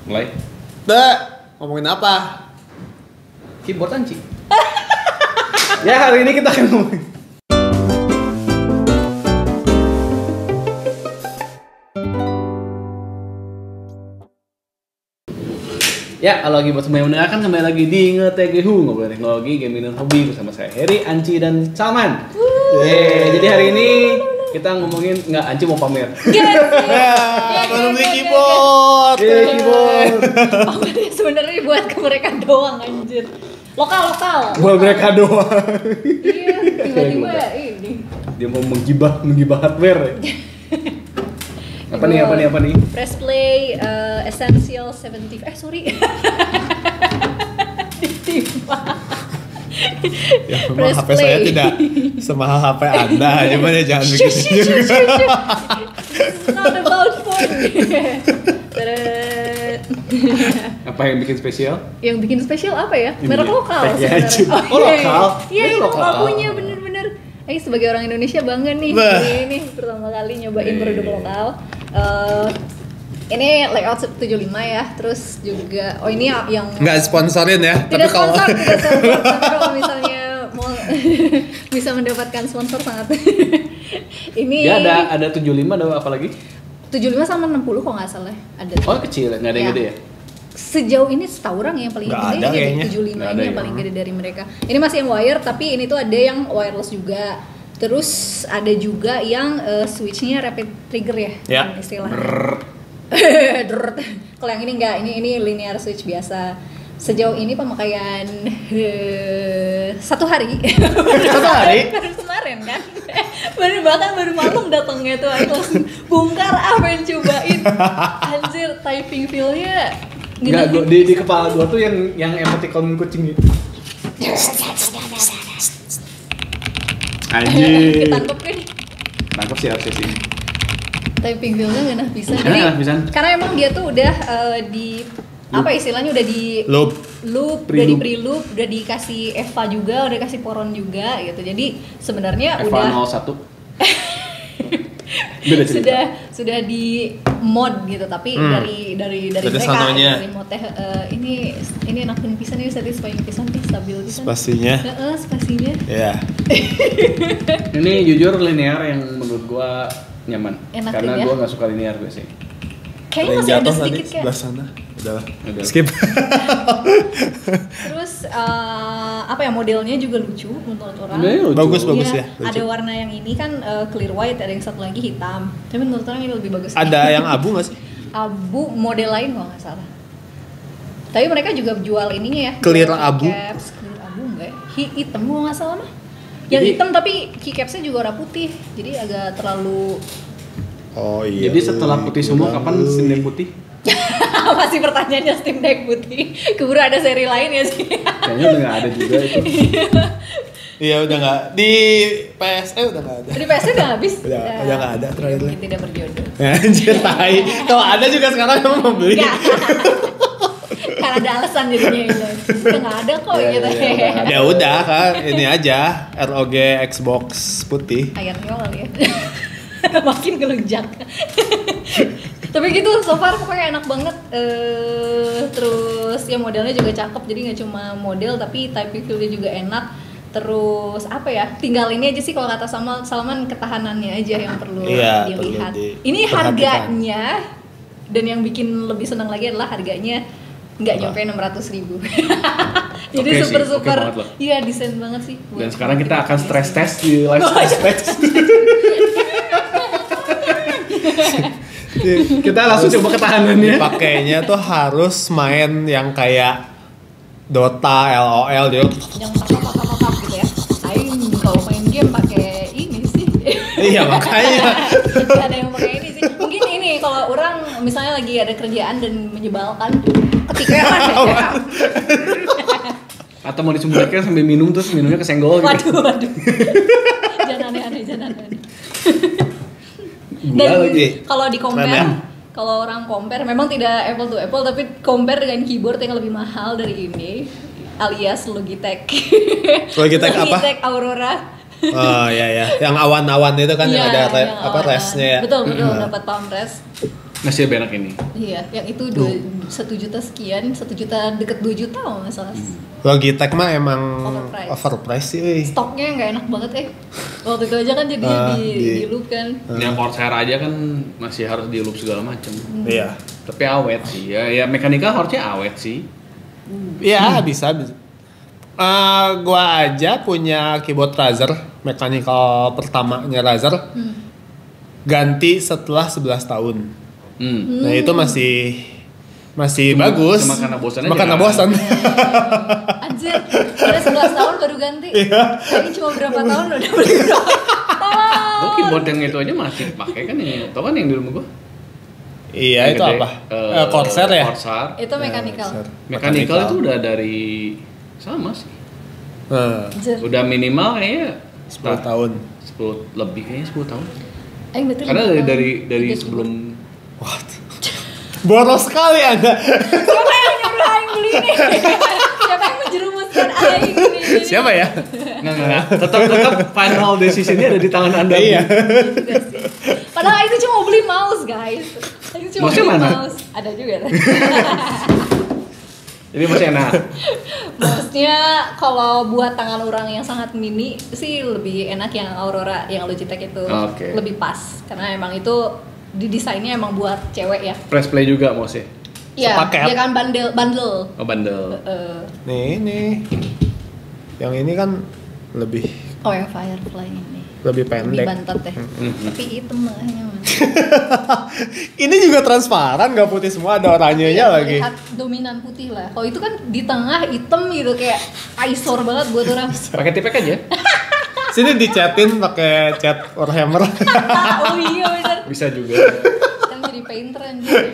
Mulai. Ngomongin apa? Keyboard anjing. Ya, hari ini kita akan ngomongin. Ya, kalau lagi buat semua yang mendengarkan, kembali lagi di Ngetegehu, ngobrol teknologi, gaming dan hobi bersama saya Heri, Anci, dan Salman. Jadi hari ini kita ngomongin, nggak, Anci mau pamer. Baru beli keyboard. Pamernya sebenarnya buat ke mereka doang anjir. Lokal. Buat mereka doang. Iya, tiba-tiba ini. Dia mau menggibah hardware. Apa nih? Press play Essential 70. Sorry. Ditimpa. Ya memang HP saya tidak semahal HP Anda, cuman ya jangan begitu juga. It's not about phone. Apa yang bikin spesial? Yang bikin spesial apa ya? Ini Merek ya, lokal packaging. sebenarnya. Oh, lokal? Iya, Ini itu lokal. lokal punya bener-bener. Sebagai orang Indonesia bangga nih. Bah. Ini pertama kali nyobain produk lokal. Ini layout 75 ya. Terus juga ini yang Nggak sponsorin ya, tidak tapi kalau sponsor, tidak sponsor. Tapi kalau misalnya mau bisa mendapatkan sponsor sangat. Ini Dia ada 75, ada apa lagi? 75 sama 60 kok nggak salah. Ada. Oh, kecil, nggak ada yang Ya. gede ya? Sejauh ini setahu orang yang paling Nggak gede ada jadi kayaknya. 75 Nggak ini ada yang ya. paling gede dari mereka. Ini masih yang wire tapi ini tuh ada yang wireless juga. Terus ada juga yang switchnya rapid trigger ya, Ya. istilahnya. Drrrt. Kalau yang ini enggak, ini linear switch biasa. Sejauh ini pemakaian 1 hari. Satu hari? Baru kemarin kan. baru malam datangnya tuh aku langsung bongkar apa yang cobain. Anjir, typing feel-nya Enggak, di kepala gua tuh yang emoticon kucing gitu. Anjir. ketangkep kan. Tangkap sih harusnya sih. Typing feel-nya nggak enak bisa. Nggak enak pisan. Karena emang dia tuh udah di apa istilahnya udah di loop. udah di pre-loop, udah dikasih EVA juga, udah dikasih poron juga gitu. Jadi sebenarnya Eva udah 01. Beda cerita. sudah di mod gitu, tapi dari mereka sanonya. dari mod ini enakin pisan ini satisfying pisan nih, stabil pisan. Pastinya. Spasinya. Ya. Ini jujur linear yang menurut gua nyaman. Enak Karena ya? gua nggak suka linear biasanya. Kayaknya masih ada sedikit kayak. sebelah sana. Udahlah. Udah. Skip. Terus apa ya, modelnya juga lucu menurut orang. Lucu. Bagus Iya, ya. ada warna yang ini kan clear white, ada yang satu lagi hitam. Tapi menurut orang ini lebih bagus. Ada yang abu nggak sih? Abu model lain kalau nggak salah. Tapi mereka juga jual ininya ya. Clear jual abu? keycaps, clear abu enggak ya? Hitam kalau nggak salah mah. Yang Jadi- hitam tapi keycapsnya juga warna putih. Jadi agak terlalu Oh iya. Jadi setelah putih semua, kapan Steam Deck putih? masih pertanyaannya Steam Deck putih. Keburu ada seri lain ya sih. Kayaknya udah nggak ada juga itu. Iya udah nggak di PSE udah nggak ada. Di PS udah habis. Udah nggak ada terakhir. Mungkin tidak berjodoh. Anjir tai. Kalau ada juga sekarang kamu mau beli. Enggak. Karena ada alasan jadinya itu. Udah nggak ada kok Iya, gitu. iya, Ya udah kan ini aja ROG Xbox putih. Akhirnya kali ya. Makin gelunjak. Tapi gitu, so far pokoknya enak banget. Terus ya modelnya juga cakep, jadi nggak cuma model tapi typing feel-nya juga enak. Terus apa ya, tinggal ini aja sih kalau kata Salman, ketahanannya aja yang perlu Iya, dilihat. perlu Ini diperhatikan. harganya, dan yang bikin lebih senang lagi adalah harganya nggak nyampe 600.000. Jadi Oke sih, super oke banget loh. iya, desain banget sih. Dan sekarang kita akan stress test di live Oh, stress test. Kita langsung coba ketahanannya. Pakainya tuh harus main yang kayak Dota, LOL dia. Yang tap gitu ya. Aing kalau main game pakai ini sih. Iya makanya. Gak ada yang pakai ini sih. Mungkin ini kalau orang misalnya lagi ada kerjaan dan menyebalkan, ketika Atau mau disembunyikan sambil minum terus minumnya kesenggol gitu. waduh. Jangan aneh-aneh. Gua Dan lagi. kalau di Keren ya? compare, kalau orang compare memang tidak apple to apple, tapi compare dengan keyboard yang lebih mahal dari ini, alias Logitech. Logitech apa? Logitech Aurora. Oh iya ya, yang awan-awan itu kan yang Iya, ada yang apa awan-awan. resnya ya. Betul, dapat palm rest. Masih lebih enak ini. Iya, yang itu 1 juta sekian, 1 juta deket 2 juta kalau nggak salah. Logitech mah emang Overpriced. overpriced sih. Weh. Stoknya nggak enak banget waktu itu aja kan jadinya di loop kan. Yang Corsair aja kan masih harus di loop segala macam. Iya. Tapi awet sih. Ya mekanikal harusnya awet sih. Iya, bisa. Gua aja punya keyboard Razer, mechanical pertamanya Razer. Ganti setelah 11 tahun. Nah, itu masih bagus. Cuma karena bosan aja. Cuma karena kan? bosan. Anjir, udah 11 tahun baru ganti. Ini cuma berapa tahun udah beli berapa? Gue keyboard yang itu aja masih pakai kan yang tau kan yang di rumah gue. Iya, Yang itu gede, apa? Corsair ya? Corsair. Itu mechanical. Mechanical itu udah dari sama sih. Anjir. Udah minimal kayaknya 10 tahun. 10 lebih kayaknya 10 tahun. Berarti Karena 5 tahun. dari Tiga sebelum What? Boros sekali Anda. Siapa yang nyuruh Aing beli ini? Siapa yang menjerumuskan Aing ini? Siapa ya? Enggak. Tetap final decision-nya ada di tangan Anda. Iya. Juga sih. Padahal Aing tuh cuma mau beli mouse guys. Aing cuma Mouse-nya beli mana? mouse. Ada juga. Jadi masih enak. Mouse-nya kalau buat tangan orang yang sangat mini sih lebih enak yang Aurora, yang Logitech itu. Oke. Lebih pas karena emang itu didesainnya emang buat cewek ya. Press play juga mouse-nya. Iya, Sepaket. dia kan bundle. Oh, bandel. Nih. Yang ini kan lebih Oh yang Firefly ini. lebih Lebih pendek. bantet ya. Tapi hitam makanya man. Ini juga transparan, nggak putih semua, ada oranyenya Iya, lagi. lihat dominan putih lah. Kalau itu kan di tengah hitam gitu kayak eyesore banget buat orang. Pakai tipek aja. Sini dicatin pakai cat Warhammer. Oh iya benar. Bisa juga. Kan jadi painter anjir.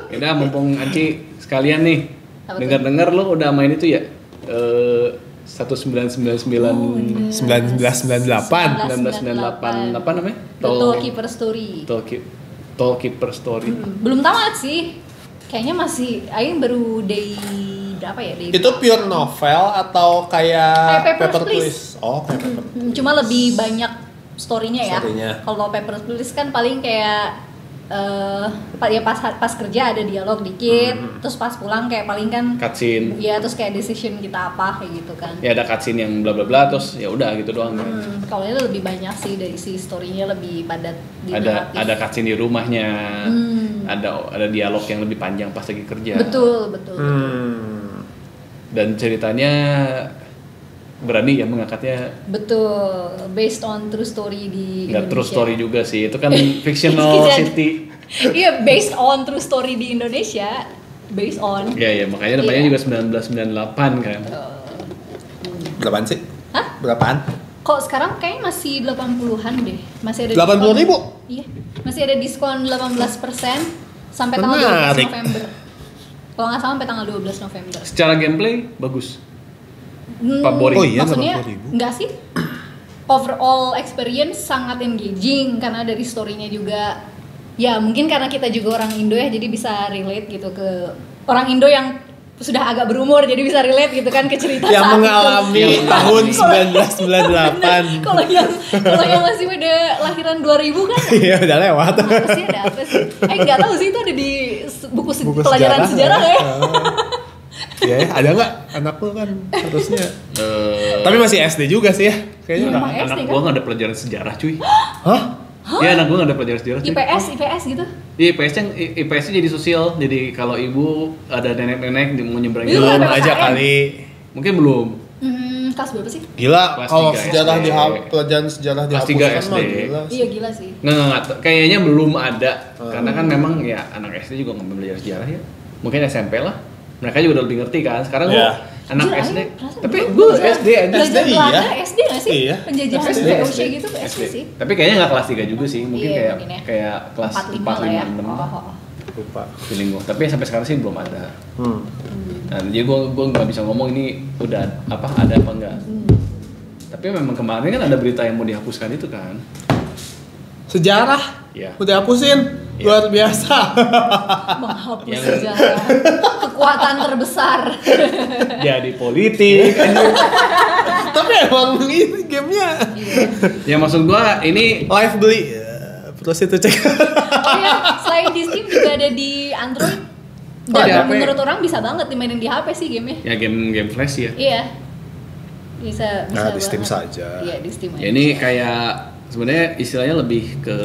Udah mumpung Anci sekalian nih. Apa tuh? Dengar-dengar lo udah main itu ya? 1999 1998. 1998 apa namanya? The Tollkeeper Story. Tollkeeper Story. Belum tamat sih. Kayaknya masih Aing baru day berapa ya? Day Itu pure novel atau kayak Kayak Papers, paper Please. twist? Oh, paper Cuma lebih banyak story-nya ya. Story-nya. Kalau Papers, Please kan paling kayak ya pas kerja ada dialog dikit, terus pas pulang kayak paling kan Cutscene. ya terus kayak decision kita apa kayak gitu kan. Ya ada cutscene yang bla bla bla terus ya udah gitu doang. Kalau ini lebih banyak sih dari si story-nya lebih padat di Ada naratif. cutscene di rumahnya. Ada dialog yang lebih panjang pas lagi kerja. Betul. Dan ceritanya berani ya mengangkatnya. Betul, based on true story di Nggak true Indonesia. story juga sih, itu kan fictional Kejadian. city. Iya, based on true story di Indonesia, based on. Ya makanya namanya Iya. juga 1998 kan. Berapaan sih? Hah? Berapaan? Kok sekarang kayaknya masih 80-an deh. Masih ada 80.000? Iya. Masih ada diskon 18% sampai tanggal 12 Menarik. November. Kalau nggak salah sampai tanggal 12 November. Secara gameplay bagus. Favorit. Oh iya, Maksudnya 80.000. enggak sih. Overall experience sangat engaging karena dari story-nya juga ya mungkin karena kita juga orang Indo ya jadi bisa relate gitu ke orang Indo yang sudah agak berumur jadi bisa relate gitu kan ke cerita Yang saat mengalami itu. tahun Bener. 1998. Kalau yang masih udah lahiran 2000 kan Iya, udah lewat. apa sih ada apa sih? Nggak tahu sih itu ada di buku, Buku pelajaran sejarah ya. Iya, ada nggak anak lu kan harusnya. Eh, Tapi masih SD juga sih ya. Kayaknya Emang nggak. SD anak kan? gua nggak ada pelajaran sejarah cuy. Hah? Ya anak gua nggak ada pelajaran sejarah cuy. IPS gitu. Iya IPS nya jadi sosial. Jadi kalau ibu ada nenek-nenek mau nyebrang Iya, Belum ada aja KKN. kali. mungkin belum. Kelas berapa sih? Gila, Kelas kalau 3 sejarah SD. pelajaran sejarah Kelas dihapuskan 3 mah SD. gila. Iya gila sih. Nggak, kayaknya belum ada. Karena kan memang ya anak SD juga nggak belajar sejarah ya. Mungkin SMP lah. Mereka juga udah lebih ngerti kan. Sekarang Iya. gua anak Anjir, SD. Aing perasaan Tapi dulu gua belajar- SD aja. Belajar iya. Belanda SD nggak sih? Iya. Penjajahan SD. VOC gitu ke SD sih. Tapi kayaknya nggak kelas 3 juga sih. Mungkin Iya, kayak mungkin ya. kayak kelas 4, 4, 5 lah ya. 5, 6. Oh. Lupa. Feeling gua. Tapi sampai sekarang sih belum ada. Hmm. Nah, jadi gua nggak bisa ngomong ini udah ada apa enggak. Tapi memang kemarin kan ada berita yang mau dihapuskan itu kan. Sejarah? Iya. Udah hapusin? Iya. Luar biasa. Menghapus Yang- sejarah. Kekuatan terbesar. Jadi politik. Tapi emang ini gamenya Iya. Ya maksud gua ini live beli. Ya, terus itu cek. Oh ya, selain di Steam juga ada di Android. Oh, di Dan HP. menurut orang bisa banget dimainin di HP sih gamenya. Ya game Flash ya. Iya. Bisa Nah, di banget. Steam saja. Iya, di Steam aja. Ya, ini kayak sebenarnya istilahnya lebih ke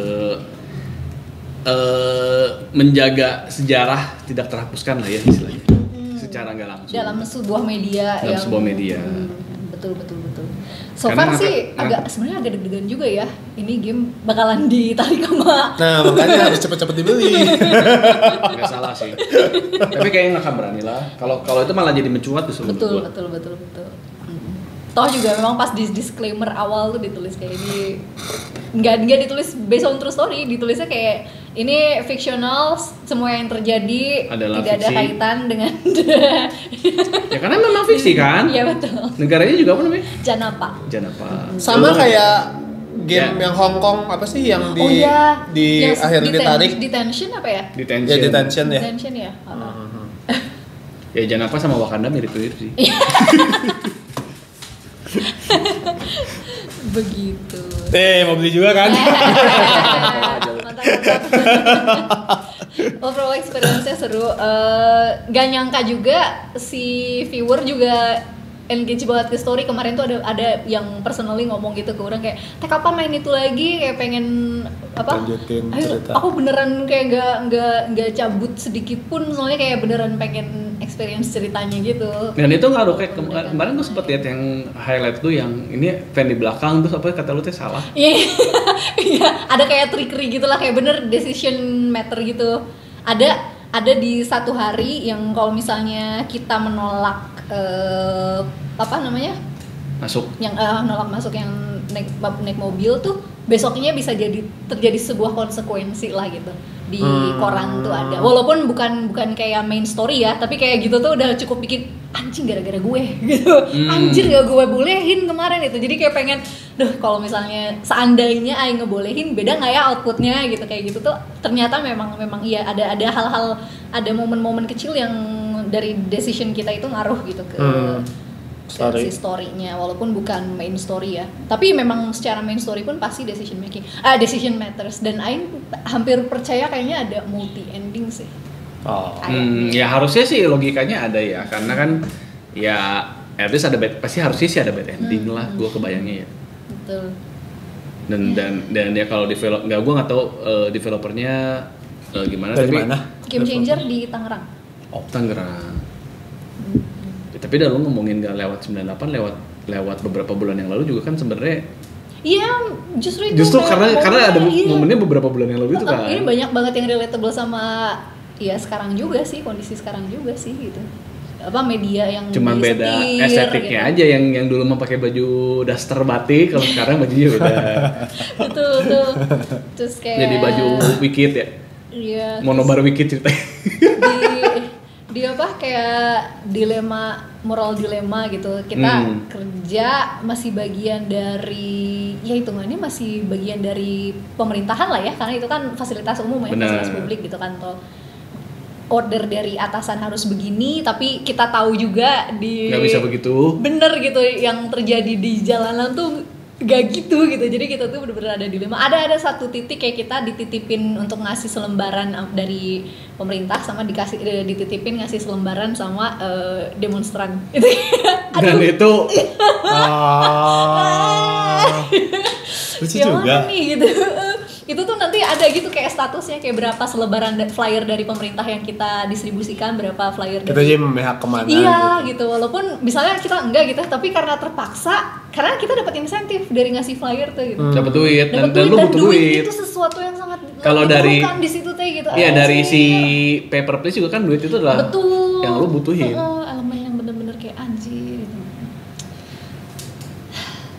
menjaga sejarah tidak terhapuskan lah ya istilahnya. Secara nggak langsung. dalam sebuah media Dalam yang sebuah media. betul. So Karena far sih sebenarnya agak deg-degan juga ya. Ini game bakalan ditarik sama. Nah, makanya harus cepet-cepet dibeli. Nggak salah sih. Tapi kayaknya nggak akan berani lah. Kalau itu malah jadi mencuat tuh Betul. Toh juga memang pas di disclaimer awal tuh ditulis kayak ini nggak ditulis based on true story, ditulisnya kayak ini fiksional, semua yang terjadi Adalah tidak ada fiksi. kaitan dengan Ya karena memang fiksi kan. Iya betul. Negaranya juga apa namanya? Janapa. Janapa. Sama kayak game Ya. yang Hong Kong apa sih yang di Oh iya. di Yang akhirnya ditarik? Detention apa ya? Detention. Ya detention ya. Detention ya. Ya Janapa sama Wakanda mirip-mirip sih. Begitu. Mau beli juga kan? Mantap. Overall experience-nya seru. Gak nyangka juga si viewer juga engage banget ke story. Kemarin tuh ada yang personally ngomong gitu ke orang kayak, "Teh kapan main itu lagi?" Kayak pengen apa? Lanjutin Ayo, cerita. aku beneran kayak nggak cabut sedikit pun, soalnya kayak beneran pengen experience ceritanya gitu. Dan itu ngaruh kayak kemarin tuh sempet lihat yang highlight tuh yang ini fan di belakang tuh apa kata lu teh salah. Iya, iya, ada kayak trickery gitu lah, kayak bener decision matter gitu. Ada di satu hari yang kalau misalnya kita menolak apa namanya, Masuk. yang nolak masuk yang naik mobil tuh, besoknya bisa terjadi sebuah konsekuensi lah gitu di koran tuh ada. Walaupun bukan kayak main story ya, tapi kayak gitu tuh udah cukup bikin anjing gara-gara gue gitu. Anjir gak gue bolehin kemarin itu. Jadi kayak pengen, duh kalau misalnya seandainya Aing ngebolehin beda nggak ya outputnya gitu, kayak gitu tuh. Ternyata memang iya ada hal-hal, ada momen-momen kecil yang dari decision kita itu ngaruh gitu ke Story. si story-nya, walaupun bukan main story ya. Tapi memang secara main story pun pasti decision matters, dan Aing hampir percaya kayaknya ada multi ending sih. Oh. Ya harusnya sih logikanya ada ya, karena kan ya at least pasti harusnya sih ada bad ending lah, gue kebayangnya ya. Betul. Dan ya kalau gue nggak tahu developernya gimana. Dari tapi mana? Game Changer di Tangerang. Oh, Tangerang. Ya, tapi dah lu ngomongin gak lewat 98, lewat beberapa bulan yang lalu juga kan sebenarnya. Iya, justru itu. Justru kayak karena ada iya. momennya beberapa bulan yang lalu itu kan. Ini banyak banget yang relatable sama ya sekarang juga sih, kondisi sekarang juga sih gitu. Apa media yang Cuman beda disetir, estetiknya gitu. aja yang dulu memakai baju daster batik, kalau sekarang bajunya beda. Betul. Terus kayak Jadi baju Wikit ya. Iya. Monobar Wikit ceritanya. di apa kayak moral dilema gitu. Kita kerja masih bagian dari, ya hitungannya masih bagian dari pemerintahan lah ya, karena itu kan fasilitas umum ya, Bener. fasilitas publik gitu kan. Tuh order dari atasan harus begini, tapi kita tahu juga Nggak bisa begitu. bener gitu yang terjadi di jalanan tuh gak gitu. Jadi kita tuh bener-bener ada dilema. Ada satu titik kayak kita dititipin untuk ngasih selembaran dari pemerintah, sama dititipin ngasih selembaran sama demonstran. Dan itu Lucu Ya juga. mana nih gitu. Itu tuh nanti ada gitu kayak statusnya, kayak berapa selebaran flyer dari pemerintah yang kita distribusikan, berapa flyer Kita dari jadi memihak kemana iya gitu. Walaupun misalnya kita enggak gitu, tapi karena terpaksa, karena kita dapat insentif dari ngasih flyer tuh gitu. dapat duit Dapat dan lu dan butuh duit. itu sesuatu yang sangat Kalau dari- diperlukan di situ teh gitu. Iya, dari sih. si paper please juga kan duit itu adalah betul yang lu butuhin. elemen yang bener-bener kayak anjir gitu.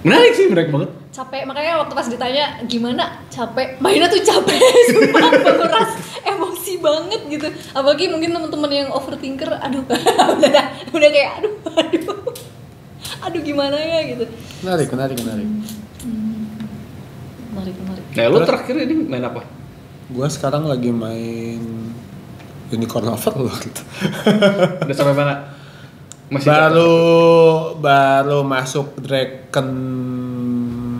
Menarik banget. Capek, makanya waktu pas ditanya gimana, capek, mainnya tuh capek. Sumpah menguras emosi banget gitu. Apalagi mungkin teman-teman yang overthinker, aduh udah kayak aduh gimana ya gitu. Menarik. Menarik. Nah, lu terakhir ini main apa? Gua sekarang lagi main Unicorn Overlord. Udah sampai mana? Masih baru masuk Dragon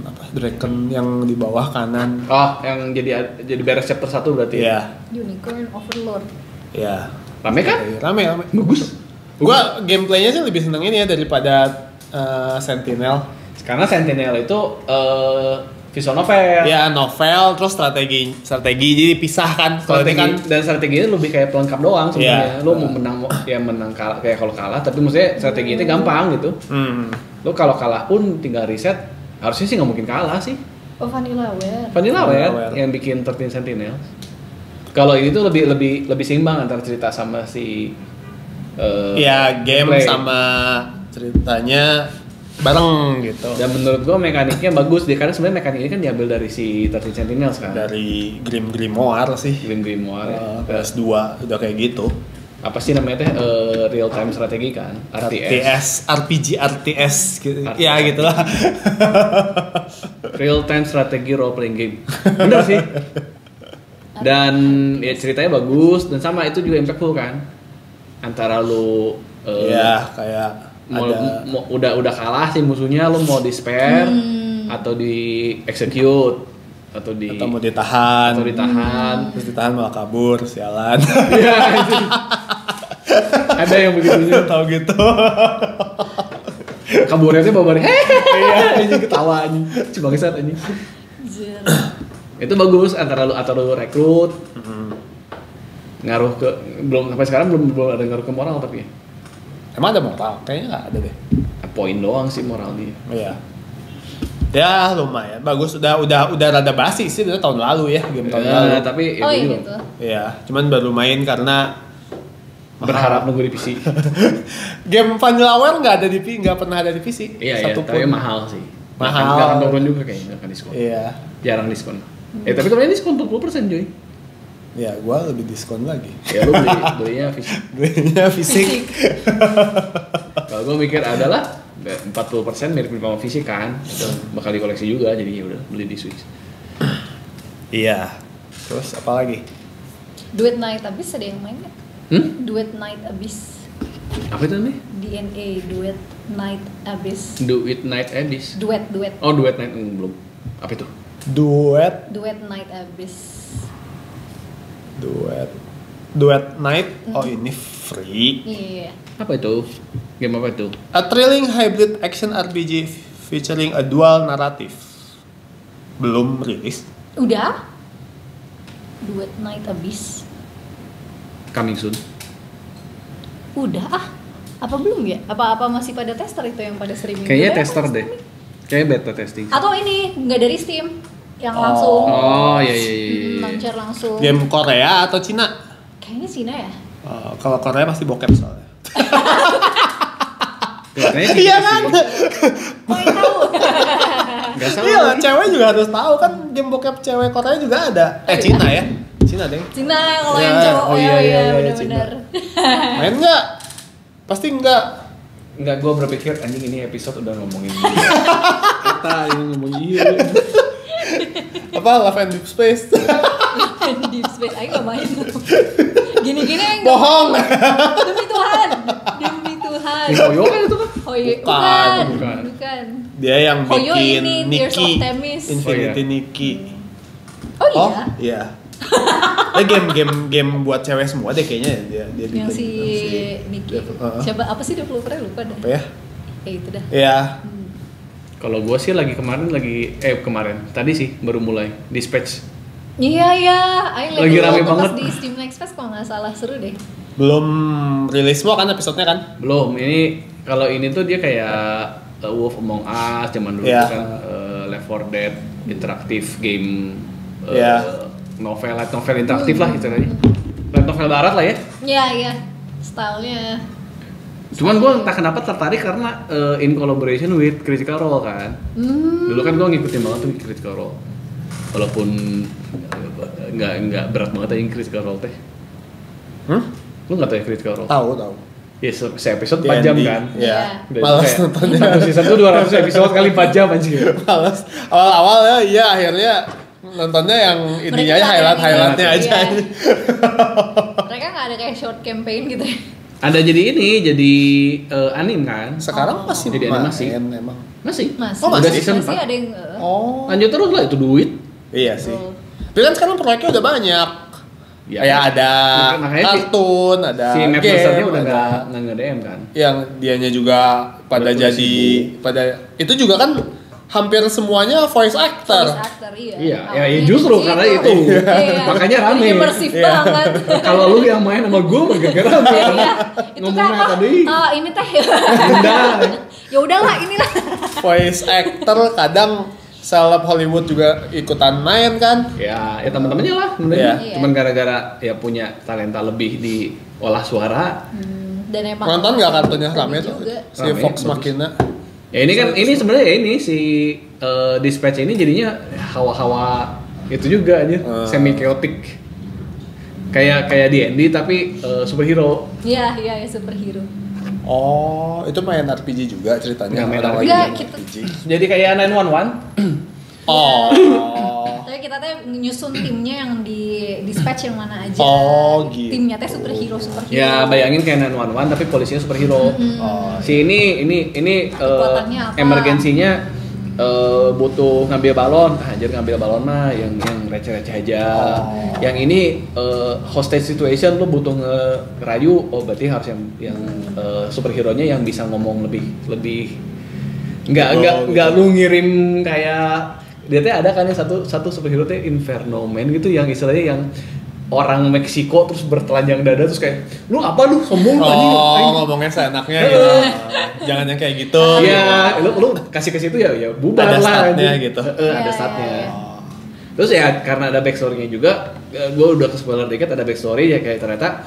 apa? Draken yang di bawah kanan. Oh, yang jadi beres chapter 1 berarti. Iya. Unicorn Overlord. Iya. Rame kan? Rame. Bagus. Gua gameplaynya sih lebih seneng ini ya daripada Sentinel. Karena Sentinel itu visual novel. Ya novel terus strategi jadi pisah kan. Strategi itu lebih kayak pelengkap doang sebenarnya. Iya. Lo mau menang kalah kayak kalau kalah, tapi maksudnya strategi itu gampang gitu. Lo kalau kalah pun tinggal reset. Harusnya sih nggak mungkin kalah sih. Oh, Vanillaware Vanillaware yang bikin 13 Sentinels. Kalau ini tuh lebih seimbang antara cerita sama si ya game gameplay. sama ceritanya bareng gitu. Dan menurut gua mekaniknya bagus dia, karena sebenarnya mekanik ini kan diambil dari si 13 Sentinels kan. Dari Grimoire sih. Grimoire. PS2 udah kayak gitu. Apa sih namanya teh real time strategi kan? RTS. RPG gitu. Ya gitulah. Real time strategi role playing game. Bener sih. Dan ya ceritanya bagus dan sama itu juga impactful kan. Antara lu ya kayak udah kalah sih musuhnya, lu mau di spare atau di execute atau mau ditahan terus ditahan malah kabur sialan. Iya itu. Ada yang begitu tahu gitu. Kaburnya tuh bawa iya ini ketawa ini cuma kesat ini. Itu bagus antara lu rekrut ngaruh ke belum sampai sekarang belum ada ngaruh ke moral tapi emang ada moral kayaknya nggak ada deh. Poin doang sih moral dia. Iya. Ya lumayan bagus udah rada basi sih udah tahun lalu ya game tahun lalu. Tapi iya gitu. Iya, cuman baru main karena berharap nunggu di PC. Game Vanillaware nggak pernah ada di PC. Iya, tapi mahal sih. Mahal. Nggak akan turun juga kayaknya, nggak akan diskon. Iya. Jarang diskon. Tapi kemarin diskon 40% Joy. Ya, gua lebih diskon lagi. Ya lu belinya fisik. Belinya fisik. Kalau gua mikir adalah 40% mirip-mirip sama fisik kan, itu bakal dikoleksi juga, jadi ya udah beli di Switch. Iya. Terus apa lagi? Duet Night Abyss ada yang main nggak? Duet Night Abyss. Apa itu nih? DNA Duet Night Abyss. Duet Night Abyss. Duet. Oh, Duet Night belum. Apa itu? Duet Night Abyss. Duet Night. Oh, ini free. Iya. Apa itu? Game apa itu? A thrilling hybrid action RPG featuring a dual narrative. Belum rilis. Udah? Duet Night Abyss. Coming soon. Udah ah. Apa belum ya? Apa masih pada tester itu yang pada streaming? Kayaknya Udah, tester deh. Kayaknya beta testing. Atau ini nggak dari Steam yang langsung. Oh iya. Launcher langsung. Game Korea atau Cina? Kayaknya Cina ya. Kalau Korea pasti bokep soalnya. Iya kan? Mau tahu? Gak salah. Iya, cewek juga harus tahu kan game bokep cewek Korea juga ada. Cina ya? Cina deh. Cina kalau Ya, yang cowok. oh iya, benar-benar. Main nggak? Pasti nggak. Enggak, gue berpikir anjing ini episode udah ngomongin dia. Kata ini ngomongin dia. Apa Love and Deep Space? Deep Space, ayo nggak main. Gini-gini yang Bohong. Demi Tuhan. Ini Hoyo kan itu kan? Hoyo bukan. Dia yang Hoyo bikin ini Tears of Nikki, Themis. Infinity Nikki. Oh iya. Iya. Game buat cewek semua deh kayaknya dia bikin. Yang si Nikki. Coba apa sih developernya lupa dah. Apa ya? Itu dah. Iya. Kalau gue sih kemarin tadi sih baru mulai Dispatch. Iya. Lagi rame banget di Steam Next Fest kalau nggak salah, seru deh. Belum rilis semua kan episodenya kan? Belum. Kalau ini tuh dia kayak Wolf Among Us zaman dulu Yeah. kan Left 4 Dead interaktif game Yeah. light novel interaktif lah istilahnya. Light novel barat lah ya. Iya. Stylenya. Cuman gue entah kenapa tertarik karena in collaboration with Critical Role kan. Dulu kan gue ngikutin banget tuh Critical Role. Walaupun nggak berat banget aja Critical Role teh. Lu nggak tahu ya Critical Role? Tahu. Ya se-episode 4 jam kan. Iya. Dan Malas kayak, nontonnya. Satu season tuh 200 episode kali 4 jam anjir. Malas. Awal-awal ya, iya akhirnya nontonnya yang intinya aja highlight-highlightnya aja. Mereka nggak ada kayak short campaign gitu ya. Ada jadi anime kan? Sekarang masih Jadi main animasi. emang. Masih. Masih. Oh, Udah masih? season Masih 4. ada yang Oh. Lanjut terus lah, itu duit. Iya sih. Tapi kan sekarang proyeknya udah banyak. Ya, Kayak ada makanya kartun, ada si Map game, Master-nya udah ada nggak nge-DM kan? yang dianya juga pada Udah jadi itu juga kan hampir semuanya voice actor. voice actor, iya. Iya, ya Awalnya justru di karena situ. itu. Iya. Makanya rame. Imersif Iya. banget. Kalau lu yang main sama gue mah gara-gara Iya, itu teh ngomongnya apa? tadi. Ini teh. Enggak. Ya udahlah, inilah. Voice actor kadang seleb Hollywood juga ikutan main kan. Ya teman-temannya lah Iya. sebenarnya. Cuman gara-gara ya punya talenta lebih di olah suara. Dan emang Nonton nggak kartunnya rame tuh? juga. Si Rame, Fox bagus. Machina. Ya ini kan ini sebenarnya ya ini si Dispatch ini jadinya hawa-hawa itu juga aja semi chaotic. Kayak D&D tapi superhero. Iya, superhero. Oh, itu main RPG juga ceritanya. Nggak main Orang RPG. lagi Nggak, main kita- RPG. Jadi kayak 911. Oh. Tapi kita teh nyusun timnya yang di dispatch yang mana aja. Oh, gitu. Timnya teh superhero. Ya bayangin kayak 911 tapi polisinya superhero. Oh. Si ini Kekuatannya apa? emergensinya butuh ngambil balon. Anjir ngambil balon mah yang receh-receh aja. Oh. Yang ini hostage situation lu butuh ngerayu. Oh berarti harus yang superhero-nya yang bisa ngomong lebih nggak lu ngirim kayak dia teh ada kan yang satu superhero teh Inferno Man gitu yang istilahnya yang orang Meksiko terus bertelanjang dada terus kayak lu apa lu sombong lu anjing Ngomongnya seenaknya gitu. Jangan yang kayak gitu. iya lu kasih ke situ ya bubar Ada lah statnya anjing. gitu. Ada Iya, statnya iya, iya. terus ya karena ada backstory-nya juga gue udah ke spoiler dikit ada backstory ya kayak ternyata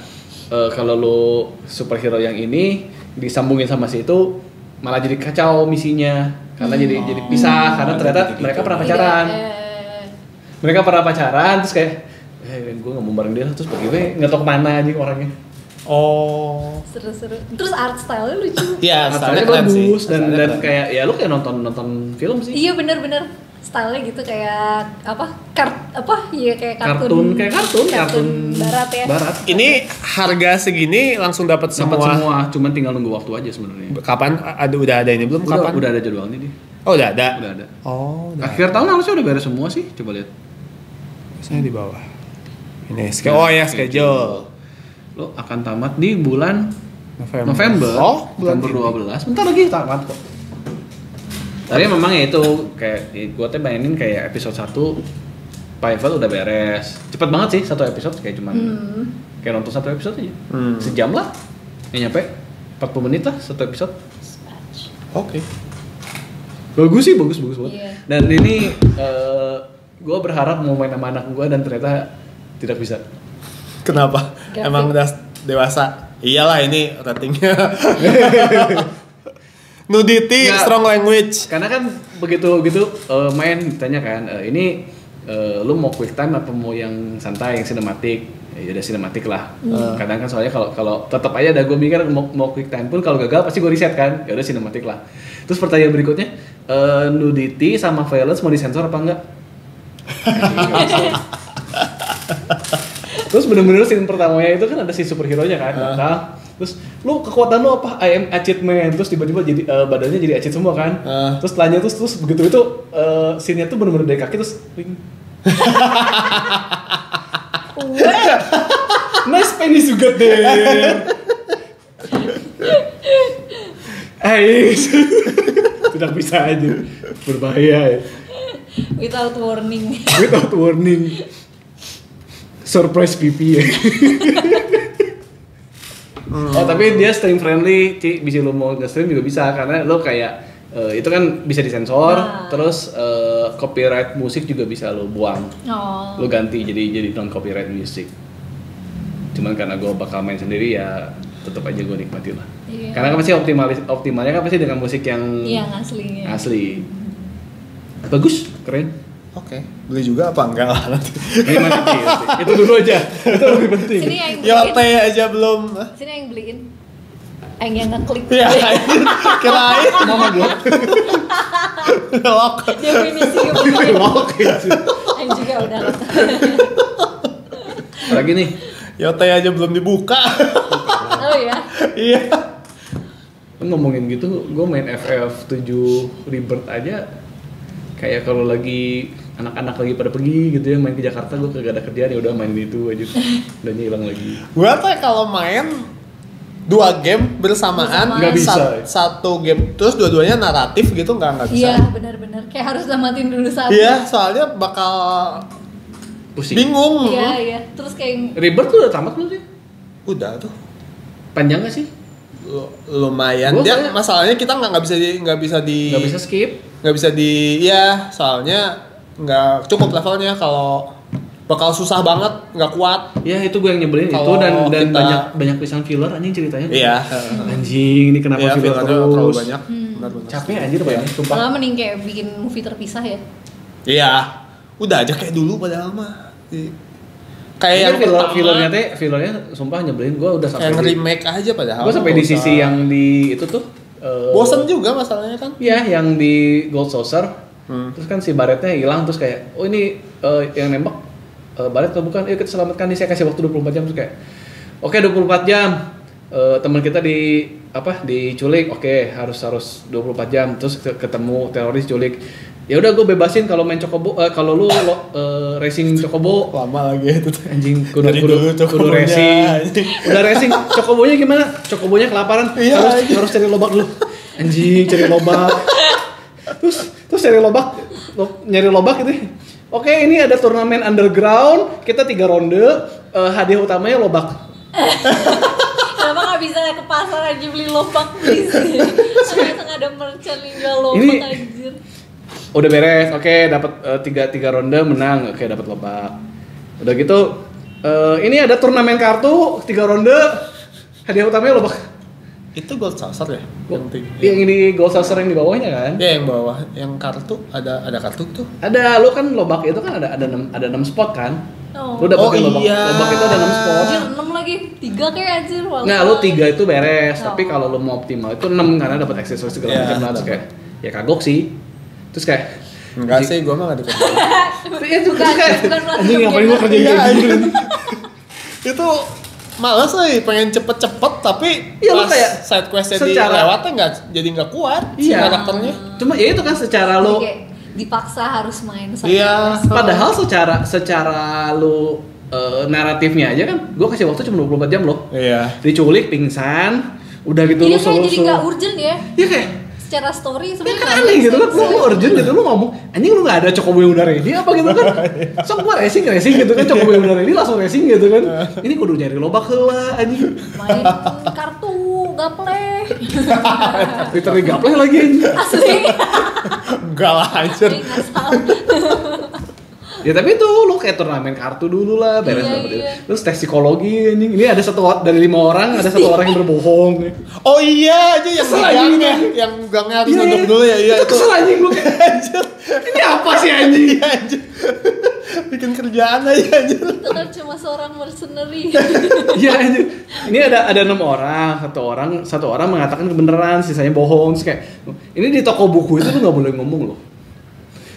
kalau lu superhero yang ini disambungin sama si itu malah jadi kacau misinya karena jadi pisah karena ternyata gitu. mereka pernah pacaran. Mereka pernah pacaran terus kayak gue nggak mau bareng dia terus pergi gue nggak tau kemana aja orangnya. Oh. Seru-seru. Terus art style-nya lucu. Iya, Stylenya stylenya keren sih. bagus dan Stylenya keren. kayak ya lu kayak nonton film sih. Iya bener-bener style-nya gitu kayak apa? Kayak kartun barat ya. Barat. Ini harga segini langsung dapat Dapat semua. semua, cuman tinggal nunggu waktu aja sebenarnya. Kapan udah ada ini belum? Kapan? Udah ada jadwalnya dia. Oh, udah ada. Udah ada. Oh, udah. Akhir tahun harusnya udah beres semua sih. Coba lihat. Saya di bawah. Ini oh ya schedule. Lo akan tamat di bulan November. Oh, bulan November 12. Bentar lagi tamat kok. Tapi memang ya itu kayak gue teh mainin kayak episode 1 Payvel udah beres. Cepet banget sih satu episode kayak cuman kayak nonton satu episode aja. Sejam lah. Nggak nyampe 40 menit lah satu episode. Oke. Bagus sih, bagus banget. Iya. Dan ini gue berharap mau main sama anak gue dan ternyata tidak bisa. Kenapa? Grafik. Emang udah dewasa. Iyalah ini ratingnya. Nudity, Nggak. strong language. Karena kan begitu main ditanya kan, ini lu mau quick time apa mau yang santai, yang sinematik? Ya udah sinematik lah. Kadang kan soalnya kalau tetap aja ada gue mikir mau quick time pun kalau gagal pasti gue reset kan. Ya udah sinematik lah. Terus pertanyaan berikutnya, nudity sama violence mau disensor apa enggak? Terus bener-bener scene pertamanya itu kan ada si superhero-nya kan, datang. Terus lu kekuatan lu apa? I am achievement. Terus tiba-tiba jadi badannya jadi acid semua kan. Terus setelahnya terus begitu itu scene-nya tuh bener-bener dari kaki terus ring. Nice penis you got there. Tidak bisa aja. Berbahaya ya. Without warning. Without warning. Surprise pipi ya. Oh tapi dia stream friendly, Ci, bisa lo mau nge-stream juga bisa karena lo kayak itu kan bisa disensor, terus copyright musik juga bisa lo buang, lo ganti jadi non copyright music. Cuman karena gue bakal main sendiri ya tetap aja gue nikmati lah. Iya. Karena kan pasti optimalnya kan pasti dengan musik yang aslinya. asli. Bagus, keren. Oke. Beli juga apa enggak lah nanti. Gimana sih? Itu dulu aja. Itu lebih penting. Sini yang Yote beliin. aja belum. Sini yang beliin. Yang ngeklik. Ya, kirain Mama gue. lock. Definisi begini. Oke. Yang juga udah. Lagi nih. Yote aja belum dibuka. Oh ya. Iya. Ngomongin gitu, gue main FF7 Rebirth aja kayak kalau lagi anak-anak lagi pada pergi gitu ya main ke Jakarta, gue kagak ada kerjaan ya udah main itu aja, udah hilang lagi. Gue tuh kalau main 2 game bersamaan, nggak bisa. Satu game terus dua-duanya naratif gitu nggak bisa. Iya benar-benar kayak harus tamatin dulu satu. Iya, soalnya bakal Pusing. bingung. Iya terus kayak Rebirth tuh udah tamat belum sih? Udah tuh. Panjang gak sih? Lumayan. Gua Dia kayak- masalahnya kita nggak bisa Gak bisa skip. iya, soalnya nggak cukup levelnya. Kalau bakal susah banget, nggak kuat. Ya itu gue yang nyebelin itu Kalau dan kita- banyak pisan filler anjing ceritanya. Iya. Anjing ini kenapa Iya, filler fillernya terus? terlalu banyak. Benar-benar. Capek anjir banyak sumpah. malah mending kayak bikin movie terpisah ya. Iya, udah aja kayak dulu padahal mah. Kayak yang fillernya pertama, fillernya sumpah nyebelin gue udah sampai yang remake aja padahal. gue sampai di nggak sisi usah. yang di itu tuh bosen juga masalahnya kan. Iya, yang di Gold Saucer. Hmm. Terus kan si Barretnya hilang terus kayak, oh ini yang nembak Barret atau bukan? Yuk kita selamatkan nih, saya kasih waktu 24 jam terus kayak, oke 24 jam. Teman kita diculik, oke harus 24 jam terus ketemu teroris culik. Ya udah gue bebasin kalau main Chocobo, kalau lu racing Chocobo Lama lagi itu. anjing Dari dulu kudu Chocobo-nya, racing. anjing. Udah racing, Chocobonya gimana? Chocobonya kelaparan, Iya, anjing. harus cari lobak dulu. Anjing, cari lobak. terus cari lobak, nyari lobak gitu. Oke, ini ada turnamen underground, kita 3 ronde, hadiah utamanya lobak. Kenapa nggak bisa ke pasar aja beli lobak please? Sama ada merchant yang jual lobak Ini- anjir. Udah beres, oke dapat 3 ronde menang, oke dapat lobak. Udah gitu, ini ada turnamen kartu 3 ronde, hadiah utamanya lobak. Itu Gold Saucer ya? Yang tinggi. Yang ini Gold Saucer yang di bawahnya kan? Ya yang bawah, yang kartu ada kartu tuh. Ada, lu kan lobak itu kan ada 6 spot kan? Oh. Lu dapetin Oh, lobak, iya. lobak itu ada 6 spot. Anjir 6 lagi, 3 kayak anjir. Wallah. Nah, lu 3 itu beres, Oh. tapi kalau lu mau optimal itu 6 karena dapat aksesoris segala Iya, macam lah. Terus kayak ya kagok sih. Terus kayak Enggak sih, gua mah enggak deket. ya terus kayak bukan plastik anjing ngapain gua gamer. kerja Iya, kayak gini? anjing. Itu malas sih, pengen cepet-cepet tapi Iya, lu pas kayak side questnya secara- dilewatnya nggak kuat si Iya. karakternya. Cuma ya itu kan secara Jadi lu kayak dipaksa harus main sama Iya. padahal secara lu naratifnya aja kan gua kasih waktu cuma 24 jam loh. Iya. Diculik, pingsan, udah gitu Iya lu kayak jadi nggak suruh. urgent ya. Iya kayak Secara story ya sebenarnya kan nggak aneh gitu kan, make sense. lu urgent gitu, lu ngomong anjing lu gak ada Chocobo yang udah ready apa gitu kan. Sok gua racing gitu kan, Chocobo yang udah ready langsung racing gitu kan. Ini kudu nyari lobak heula anjing. Main kartu gaple. Literally gapleh lagi anjing. Asli. Enggak lah anjir. Jadi ngasal. Ya tapi itu lu kayak turnamen kartu dulu lah, beres Iya, dapet itu. iya. Terus tes psikologi anjing. Ini ada dari 5 orang, ada 1 orang yang berbohong. Oh iya aja yang Kesel di anjing, gangnya, anjing. yang gangnya harus Iya, nunduk iya. dulu ya. Iya Itu kesel anjing lu kayak Anjir. ini apa sih anjing? Iya anjir. Bikin kerjaan aja anjir. Itu kan cuma seorang mercenary. Iya anjing. Ini ada 6 orang, satu orang mengatakan kebenaran, sisanya bohong. Terus kayak ini di toko buku itu lu nggak boleh ngomong loh.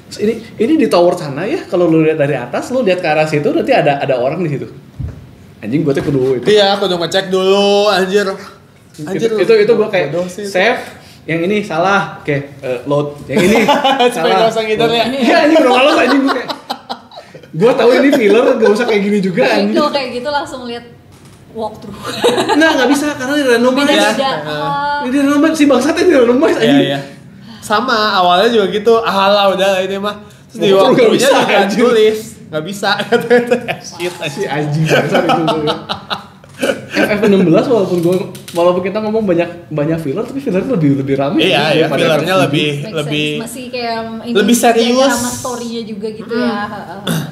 Terus ini di tower sana ya, kalau lu lihat dari atas, lu lihat ke arah situ nanti ada orang di situ. Anjing gua tuh kudu itu. Iya, aku udah ngecek dulu anjir. Anjir. Itu gua kayak bodoh sih itu. save yang ini salah, oke, load. Yang ini Supaya salah. nggak usah ngider ya. Iya anjing udah males anjing gua kayak. Gua tahu ini filler, gak usah kayak gini juga anjing. Kalau kayak gitu langsung lihat walkthrough. Nah, nggak bisa karena di randomize. Beda-beda. Ini di randomize si bangsatnya di randomize Iya anjing. iya. Sama awalnya juga gitu. Alah udah ini mah. Terus di Oh, nggak waktunya bisa, juga anjir. tulis. Nggak bisa kata-kata. Shit Si anjing bangsat itu gua. FF16 walaupun kita ngomong banyak filler tapi fillernya lebih rame. Iya iya, daripada fillernya FF7. lebih Make lebih sense. Masih kayak ini lebih serius. jaga sama story-nya juga gitu ya.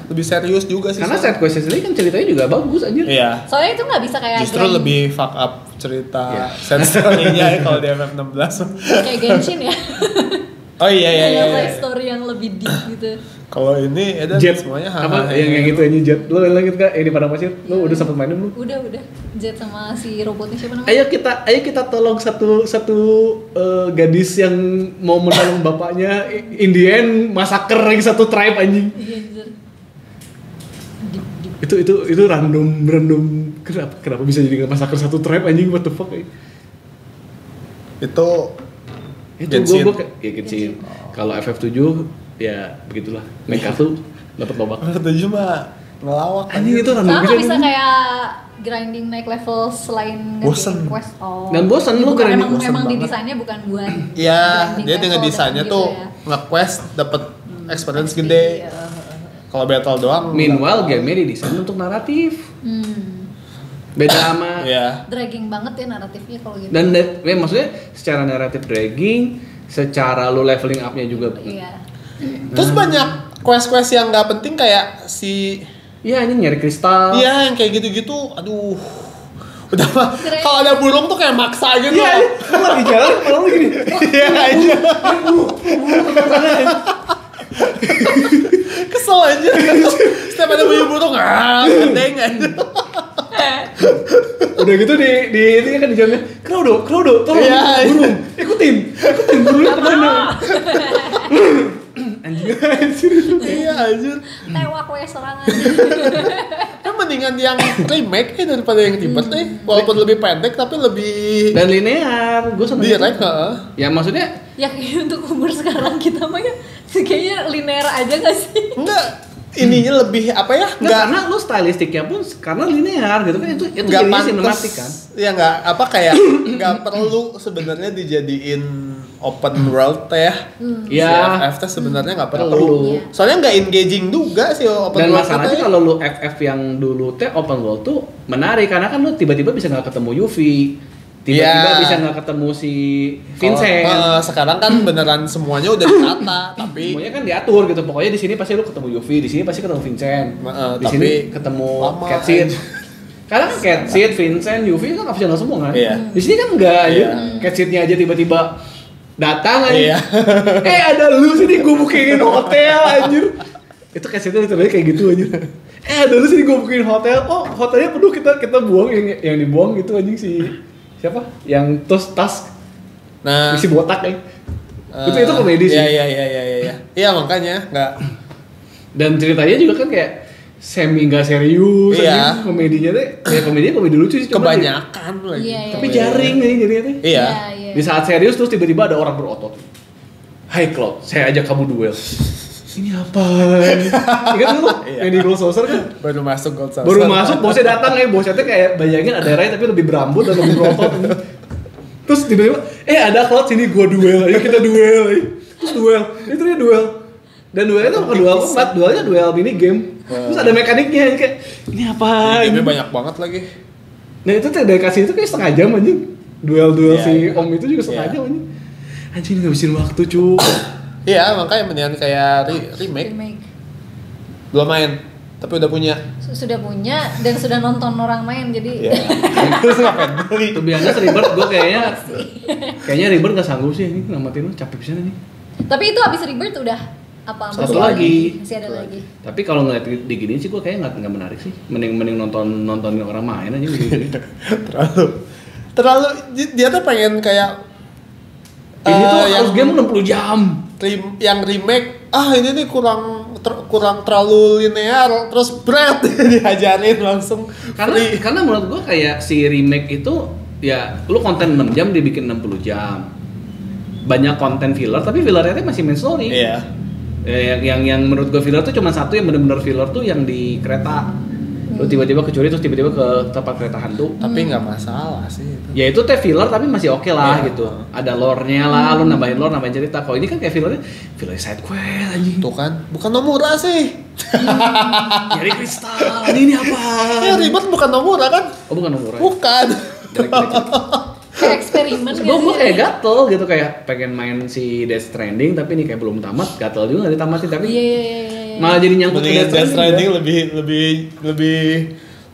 lebih serius juga sih. Karena soalnya. side quest sendiri kan ceritanya juga bagus anjir. Iya. Soalnya itu nggak bisa kayak Justru lebih fuck up cerita Iya. set story-nya ya kalau di FF16. kayak Genshin ya. Oh iya iya iya. Kayak iya. life story yang lebih deep gitu. Kalau ini ada Jet semuanya apa yang itu anjing Jet. Lu lagi kan ini pada pasir. Lu udah sempat mainin belum? Udah Jet sama si robotnya siapa namanya? Ayo kita tolong satu gadis yang mau menolong bapaknya. In the end massacre yang satu tribe anjing. Iya anjir. Deep Itu random kenapa bisa jadi massacre satu tribe anjing, what the fuck Itu Genshin. Ya Genshin. Kalau FF7 ya begitulah. Mecha tuh dapat lobak. F7 mah ngelawak. Anjing itu random Karena gitu. nggak bisa kayak grinding naik level selain Bosen. ngerjain quest. Oh. Dan bosen, lu bukan, grinding emang bosen di banget. desainnya bukan buat Iya, grinding dia dengan level desainnya gitu tuh ya. nge-quest dapet experience gede. Iya. Kalau battle doang. Meanwhile game-nya didesain untuk naratif. Beda sama Iya. Dragging banget ya naratifnya kalau gitu. dan maksudnya secara naratif dragging, secara lu leveling up-nya juga. Iya. Terus banyak quest-quest yang nggak penting kayak si Iya, ini nyari kristal. iya yang kayak gitu-gitu. Aduh. Udah mah kalau ada burung tuh kayak maksa gitu. Iya, lu lagi jalan, kalau lu gini. Iya aja. Kesel aja. Setiap ada bunyi burung, gandeng aja. Udah gitu di ini kan di jamnya. Crowdo, tolong Iya, burung. Ikutin burungnya kemana? Anjir itu. Iya anjir. Tewak we serangan. Kan mendingan yang remake daripada yang ribet walaupun lebih pendek tapi lebih Dan linear, gue seneng. direct heeh. Ya maksudnya Ya kayaknya untuk umur sekarang kita mah ya kayaknya linear aja gak sih? Enggak ininya lebih apa ya? enggak, karena lu stylistiknya pun karena linear gitu kan, itu Nggak jadinya pantes. sinematik kan. Ya nggak apa kayak nggak perlu sebenarnya dijadiin open world teh. Iya. Si FF teh sebenarnya nggak Perlu. perlu. Soalnya nggak engaging juga sih open Dan world masalahnya teh. kalau lu FF yang dulu teh open world tuh menarik karena kan lu tiba-tiba bisa nggak ketemu Yuffie, tiba-tiba Iya. bisa nggak ketemu si Vincent. Sekarang kan beneran semuanya udah ditata tapi Semuanya kan diatur gitu. Pokoknya di sini pasti lu ketemu Yuffie, di sini pasti ketemu Vincent. Di tapi sini ketemu lama, Catseed. Karena kan Catseed, Vincent, Yuffie kan opsional semua kan. Iya. Di sini kan enggak aja. Iya. Catseednya aja tiba-tiba datang aja. Iya. Ada lu sini gue bookingin hotel anjir. Itu Catseednya literally kayak gitu anjir. Ada lu sini gue bookingin hotel. Oh, hotelnya penuh, kita buang yang dibuang gitu anjing si siapa? Yang tas nah isi botak ya. Itu komedi sih. Iya. Iya makanya nggak Dan ceritanya juga kan kayak semi nggak serius, Iya. anjing. Komedinya tuh kayak komedi lucu sih, cuma kebanyakan lagi. Iya, tapi jaring nih jadinya tuh. Iya. Iya. Di saat serius terus tiba-tiba ada orang berotot. Hai Cloud, saya ajak kamu duel. Ini apa? Ingat dulu Iya. yang di Gold Saucer kan? Baru masuk Gold Saucer. Baru masuk bosnya datang bosnya tuh kayak bayangin ada Rai tapi lebih berambut dan lebih berotot. Terus tiba-tiba ada Cloud sini gua duel, ayo kita duel. Terus duel, itu dia duel. Dan duelnya tuh bukan duel combat, duelnya duel mini game. Terus ada mekaniknya kayak ini apa? Ini banyak banget lagi. Nah itu tuh dari kasih itu kayak setengah jam anjing. Duel-duel Iya, si iya. Om itu juga setengah Iya. jam anjing. Anjing ngabisin waktu cu. Iya makanya mendingan kayak remake. Belum main tapi udah punya. Sudah punya dan sudah nonton orang main jadi Terus ngapain beli? Tuh biasa Rebirth gue kayaknya Rebirth gak sanggup sih ini namatin lu, capek bisa nih. Tapi itu habis Rebirth udah apa? Satu masih lagi. Masih ada lagi. Tapi kalau ngeliat diginiin sih gue kayaknya nggak menarik sih. Mending nontonin orang main aja gitu. terlalu dia tuh pengen kayak Ini tuh yang harus game 60 jam. yang remake ini nih kurang terlalu linear terus berat diajarin langsung free. Karena menurut gue kayak si remake itu ya lu konten 6 jam dibikin 60 jam. Banyak konten filler tapi fillernya masih main story. Iya. Yang menurut gue filler tuh cuma satu yang benar-benar filler tuh yang di kereta. Lu tiba-tiba kecuri terus tiba-tiba ke tempat kereta hantu. Tapi nggak masalah sih itu. Ya itu teh filler tapi masih oke lah Iya. gitu. Ada lore-nya lah, lu nambahin lore, nambahin cerita. Kalau ini kan kayak filler side quest anjing. Tuh kan, bukan Nomura sih. Nyari kristal. Ini apa? Ya ribet bukan Nomura kan? Oh bukan nomor. Bukan. Kayak eksperimen Gue kayak gatel gitu kayak pengen main si Death Stranding tapi ini kayak belum tamat, gatel juga nggak ditamatin tapi Iya. malah jadi nyangkut ke Mendingan Death Stranding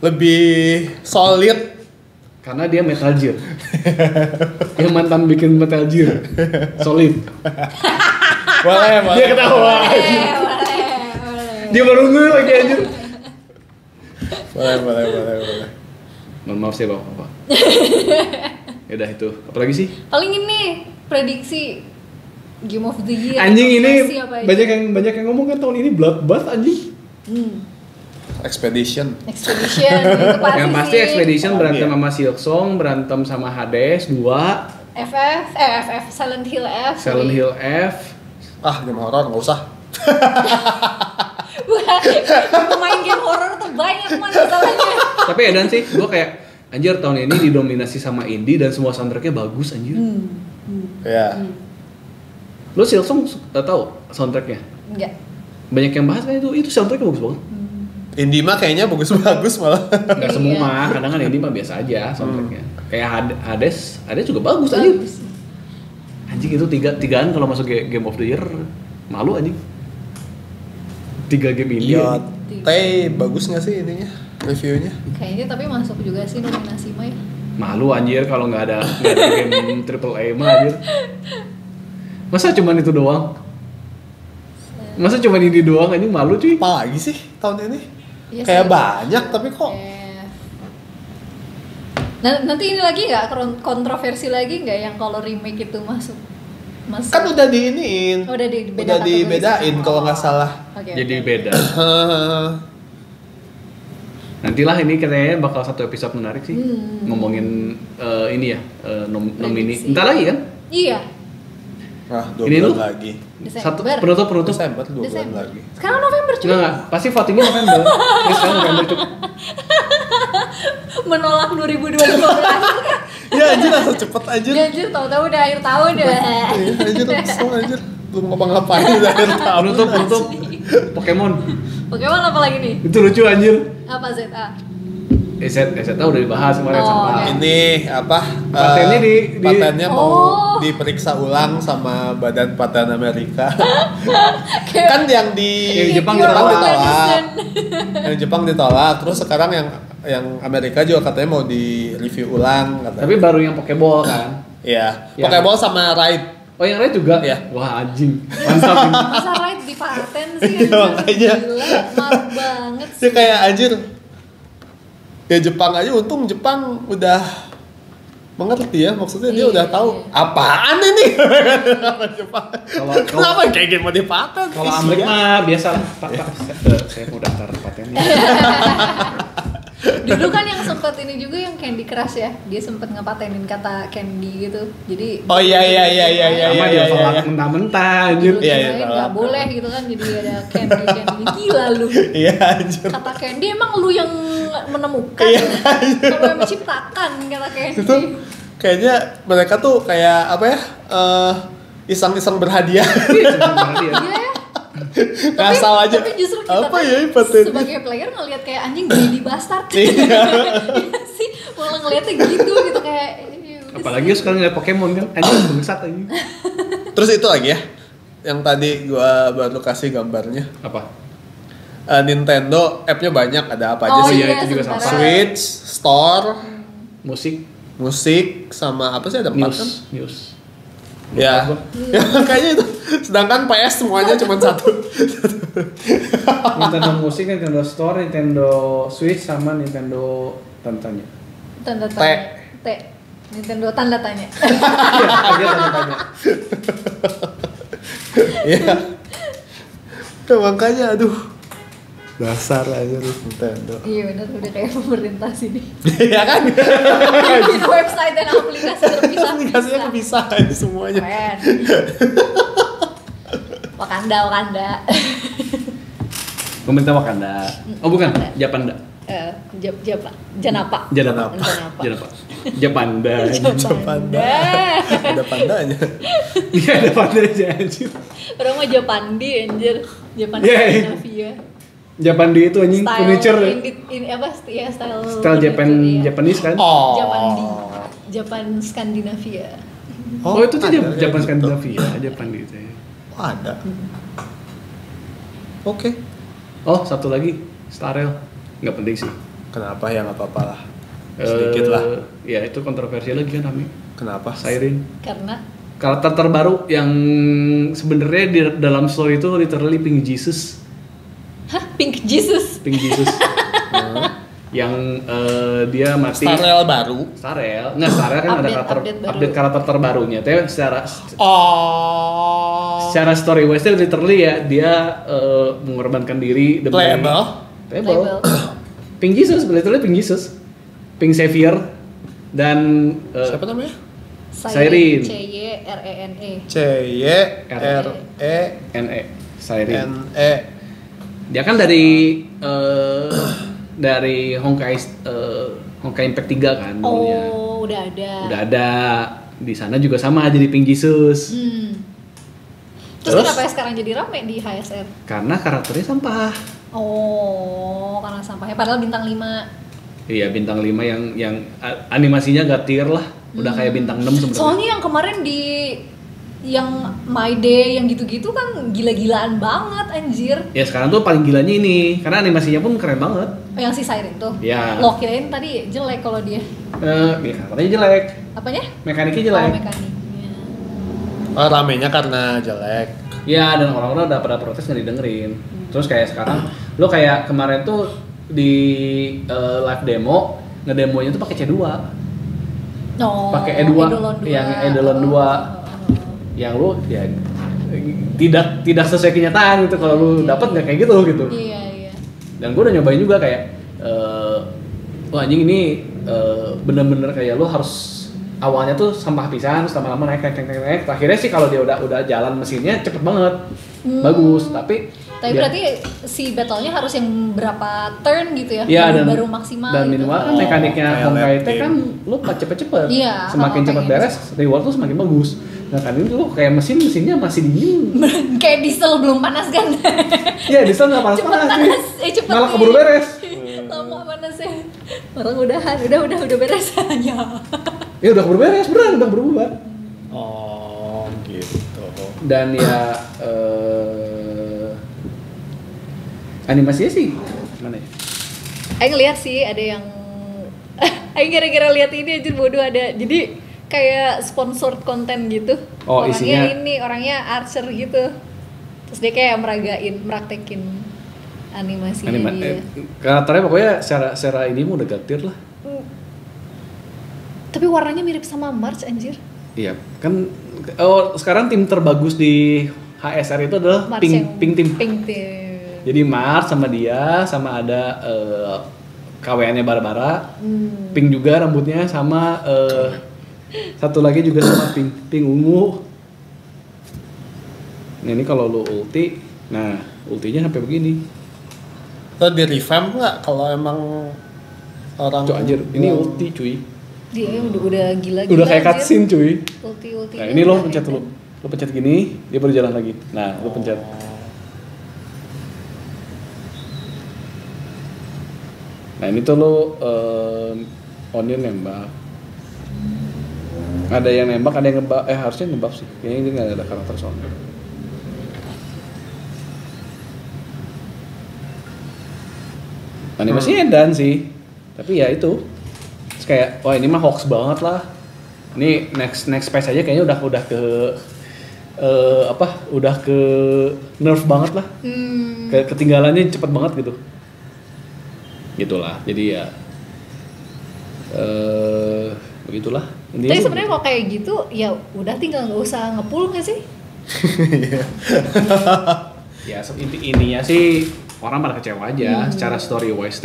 lebih solid. karena dia Metal Gear. Dia mantan bikin Metal Gear. Solid. Boleh. Dia ketawa. Boleh. Dia baru ngeh lagi anjir. Boleh. Mohon maaf sih Bapak. Yaudah itu. Apalagi sih? Paling ini prediksi Game of the Year. Anjing ini nominasi apa aja. banyak yang ngomong kan tahun ini bloodbath anjing. Expedition. itu pasti Yang pasti sih. Expedition berantem Iya. sama Silksong, berantem sama Hades 2, FF Silent Hill F. Silent Hill F. Game horor nggak usah. Wah, pemain game horor tuh banyak mana masalahnya. Tapi edan sih, gue kayak anjir tahun ini didominasi sama indie dan semua soundtracknya bagus anjir. Ya. Lo Silksong tahu soundtracknya? Enggak. Banyak yang bahas kan itu soundtracknya bagus banget. Indie mah kayaknya bagus-bagus malah. Gak semua, kadang kan indie mah biasa aja soundtracknya. Kayak Hades juga bagus anjir. Anjing itu tigaan kalau masuk Game of the Year malu anjing. 3 game indie. Iya. anjing. Teh bagus nggak sih ininya reviewnya? Kayaknya tapi masuk juga sih nominasi mah ya. Malu anjir kalau nggak ada game AAA mah anjir. Masa cuman itu doang? Masa cuman ini doang anjing malu cuy. Apa lagi sih tahun ini? Iya Kayak sih. banyak tapi kok Nanti ini lagi nggak kontroversi lagi nggak yang kalau remake itu masuk? kan udah diiniin. Udah Udah dibedain kalau nggak salah. Oke, Jadi oke. beda. Nantilah ini katanya bakal satu episode menarik sih. Ngomongin ini ya, nomini. Prediksi. Entar lagi kan? Iya. Nah, 2 Ini bulan lu? lagi. Satu Desember. penutup. Desember 2 bulan Desember. lagi. Sekarang November cuma Enggak, pasti votingnya November. Ini sekarang November cuy. menolak 2012. Ya anjir langsung cepet aja. Ya anjir, tahu-tahu udah akhir tahun deh. Anjir langsung anjir. Belum ngapa-ngapain udah akhir tahun. Penutup Pokemon. Pokemon apa lagi nih? Itu lucu anjir. Apa ZA? EZ udah dibahas kemarin Oh, sama. oke. Ini apa? Patennya di- patennya mau Oh. diperiksa ulang sama Badan Paten Amerika. Kan yang di Yang di Jepang Your ditolak. medicine. Yang Jepang ditolak, terus sekarang yang Amerika juga katanya mau di review ulang katanya. Tapi baru yang Pokeball kan. Iya, Ya. Pokeball sama Raid. Oh yang lain juga? Iya. Wah anjing. Mantap ini. Masa right di paten sih? Iya, makanya. Gila, marah banget Dia sih. kayak anjir. Ya Jepang aja untung Jepang udah mengerti ya, maksudnya dia Iya, udah tahu iya. apaan ini. Jepang. Kalau- Kenapa kayak gitu mau dipaten? Kalau Amerika mah biasa lah. Pak, saya mau daftar patennya. Dulu kan yang sempet ini juga yang Candy Crush ya, dia sempet ngepatenin kata candy gitu. Jadi Oh iya. Sama dia tolak mentah-mentah anjir. dulu Iya, iya, nggak tolak. boleh gitu kan, jadi ada candy gila lu. Iya anjir. Kata candy emang lu yang menemukan, Iya, kamu yang menciptakan kata candy. Itu kayaknya mereka tuh kayak apa ya? Iseng-iseng berhadiah. Iya, sebenarnya dia. Iya ya. Ngasal aja. Tapi justru kita Apa kan ya paten? sebagai player ngelihat kayak anjing greedy bastard. Iya. Iya sih, malah ngeliatnya gitu kayak. udah Apalagi sih. sekarang ngeliat Pokemon kan, anjing bangsat anjing. Terus itu lagi ya, yang tadi gua baru kasih gambarnya. Apa? Nintendo app-nya banyak, ada apa aja Oh sih? iya, itu juga sebentar. sama. Switch, Store, Musik, musik, sama apa sih ada 4 kan? news. Ya, ya makanya itu. Sedangkan PS semuanya cuma satu. Nintendo Musik, Nintendo Store, Nintendo Switch sama Nintendo tanya. Tanda T. tanya. T. Nintendo tanda tanya. Iya, dia tanya. Iya. Ya, makanya aduh. Dasar aja lu Nintendo. Iya benar, udah kayak pemerintah sini. Iya kan? Bikin website dan aplikasi terpisah. Aplikasinya kepisah aja semuanya. Keren. Wakanda. Pemerintah Wakanda. Oh bukan, Wakanda. Japanda. Janapa. Janapa. Janapa. Janapa. Japanda. Japanda. Ada pandanya. Iya ada panda aja anjir. Orang mah Japandi anjir. Japandi Iya, iya. Skandinavia. Japandi itu anjing furniture. ini apa ya style Style Japanese kan? Oh. Japan Skandinavia. Oh, itu tuh ada Japan gitu. Skandinavia, Japandi itu ya. Oh, ada. Oke. Oh, satu lagi, Starrel. Nggak penting sih. Kenapa ya nggak apa-apa lah. Sedikit lah. Ya itu kontroversial lagi kan Ami. Kenapa? Siren. Karena Karakter terbaru yang sebenarnya di dalam story itu literally Pink Jesus. Pink Jesus. Pink Jesus. Yang dia mati. Starrel baru. Starrel. Nggak, Starrel kan ada Update baru. update karakter terbarunya. Tapi Oh. secara story wise literally ya dia mengorbankan diri demi Playable. Playable. Pink Jesus, literally Pink Jesus. Pink Savior dan Siapa namanya? Siren. CYRENE. CYRENE. Siren. Dia kan dari Honkai Honkai Impact 3 kan dulunya. Oh, udah ada. Udah ada. Di sana juga sama jadi Pink Jesus. Terus kenapa sekarang jadi rame di HSR? Karena karakternya sampah. Oh, karena sampahnya padahal bintang 5. Iya, bintang 5 yang animasinya gak tier lah. Udah kayak bintang 6 sebenarnya. Soalnya yang kemarin di yang My Day yang gitu-gitu kan gila-gilaan banget anjir. Ya sekarang tuh paling gilanya ini karena animasinya pun keren banget. Yang si Siren tuh. Ya. Lo kirain tadi jelek kalau dia. Ya karakternya jelek. Apanya? Mekaniknya jelek. Oh, mekaniknya. Ramenya karena jelek. Ya, dan orang-orang udah pada protes nggak didengerin. Terus kayak sekarang lo kayak kemarin tuh di live demo ngedemonya tuh pakai C2. Oh, Pakai E2 yang Eidolon 2. Yang lu ya tidak sesuai kenyataan gitu. Kalau lu dapat nggak kayak gitu. Iya. Dan gue udah nyobain juga kayak wah anjing ini bener-bener kayak lu harus awalnya tuh sampah pisan, terus lama-lama naik. Akhirnya sih kalau dia udah jalan mesinnya cepet banget, bagus. Tapi berarti si battle-nya harus yang berapa turn gitu ya? Iya, baru maksimal. Dan gitu. minimal kan mekaniknya Honkai T kan lu cepet-cepet. Iya, Semakin cepet beres, reward tuh semakin bagus. Nah kan ini tuh kayak mesinnya masih dingin. Kayak diesel belum panas kan? Iya, diesel nggak panas-panas. Cepet malah nih. keburu beres. Lama panasnya. Orang udah beres aja. Ya udah keburu beres, beneran udah berubah. Oh gitu. Dan ya animasinya sih mana ya? Aing ngeliat sih ada yang Aing gara-gara lihat ini anjir bodoh ada. Jadi kayak sponsored konten gitu. Oh, orangnya isinya orangnya archer gitu. Terus dia kayak meraktekin animasinya dia. Karakternya pokoknya secara ini mah udah gatir lah. Tapi warnanya mirip sama March anjir. Iya, kan sekarang tim terbagus di HSR itu adalah March Pink Team. Pink Team. Jadi Mars sama dia sama ada KWN-nya Barbara. Pink juga rambutnya sama satu lagi juga sama pink ungu. Nah, ini kalau lo ulti, nah ultinya sampai begini. Lo di revamp nggak kalau emang orang Cuk anjir, ini ulti cuy. Dia udah gila. Udah kayak cutscene cuy. Ulti. Nah, ini lo pencet dulu. Lo pencet gini, dia baru jalan lagi. Nah, lo pencet. Nah, ini tuh lo onion nembak. Ada yang nembak, ada yang ngebak. Harusnya ngebak sih. Kayaknya ini nggak ada karakter soalnya. Animasinya edan sih. Tapi ya itu. Terus kayak, wah ini mah hoax banget lah. Ini next patch aja kayaknya udah ke udah ke nerf banget lah. Ketinggalannya cepet banget gitu. Gitulah. Jadi ya begitulah. Tapi sebenarnya kalau kayak gitu ya udah tinggal nggak usah nge-pull nggak sih? Ya intinya sih orang pada kecewa aja secara story wise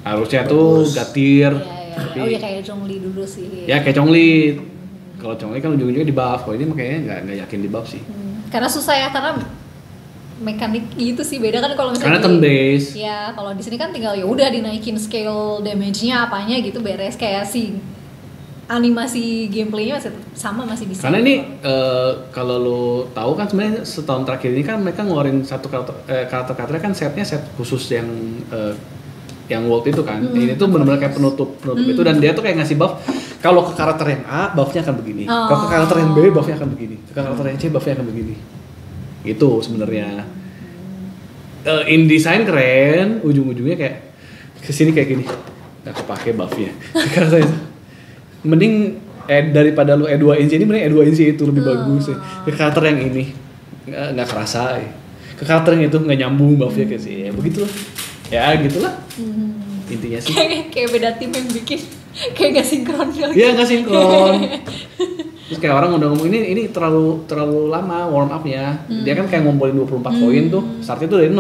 harusnya tuh gatir. Ya. Tapi, oh ya kayak Zhongli dulu sih. Ya kayak Zhongli. Kalau Zhongli kan ujung-ujungnya di buff. Kalau ini makanya nggak yakin di buff sih. Karena susah ya karena mekanik gitu sih beda kan kalau misalnya karena turn base. Ya kalau di sini kan tinggal ya udah dinaikin scale damage-nya apanya gitu beres kayak si animasi gameplaynya masih bisa. Karena ini kalau lo tahu kan sebenarnya setahun terakhir ini kan mereka ngeluarin satu karakter kan set khusus yang world itu kan. Ini tuh benar-benar kayak penutup itu dan dia tuh kayak ngasih buff. Kalau ke karakter yang A buffnya akan begini. Kalau ke karakter yang B buffnya akan begini. Ke karakter yang C buffnya akan begini. Itu sebenarnya. In design keren, ujung-ujungnya kayak kesini kayak gini. Nggak kepake buffnya. Karakter itu. Mending daripada lu E2 inci ini mending E2 inci itu lebih bagus ya. Ke karakter yang ini nggak kerasa ya. Ke karakter yang itu nggak nyambung buffnya kayak sih. Ya begitulah. Ya gitulah. Intinya sih. Kayak beda tim yang bikin kayak nggak sinkron. Iya nggak sinkron. Terus kayak orang udah ngomong ini terlalu lama warm up-nya. Dia kan kayak ngumpulin 24 koin tuh. Startnya tuh dari 0.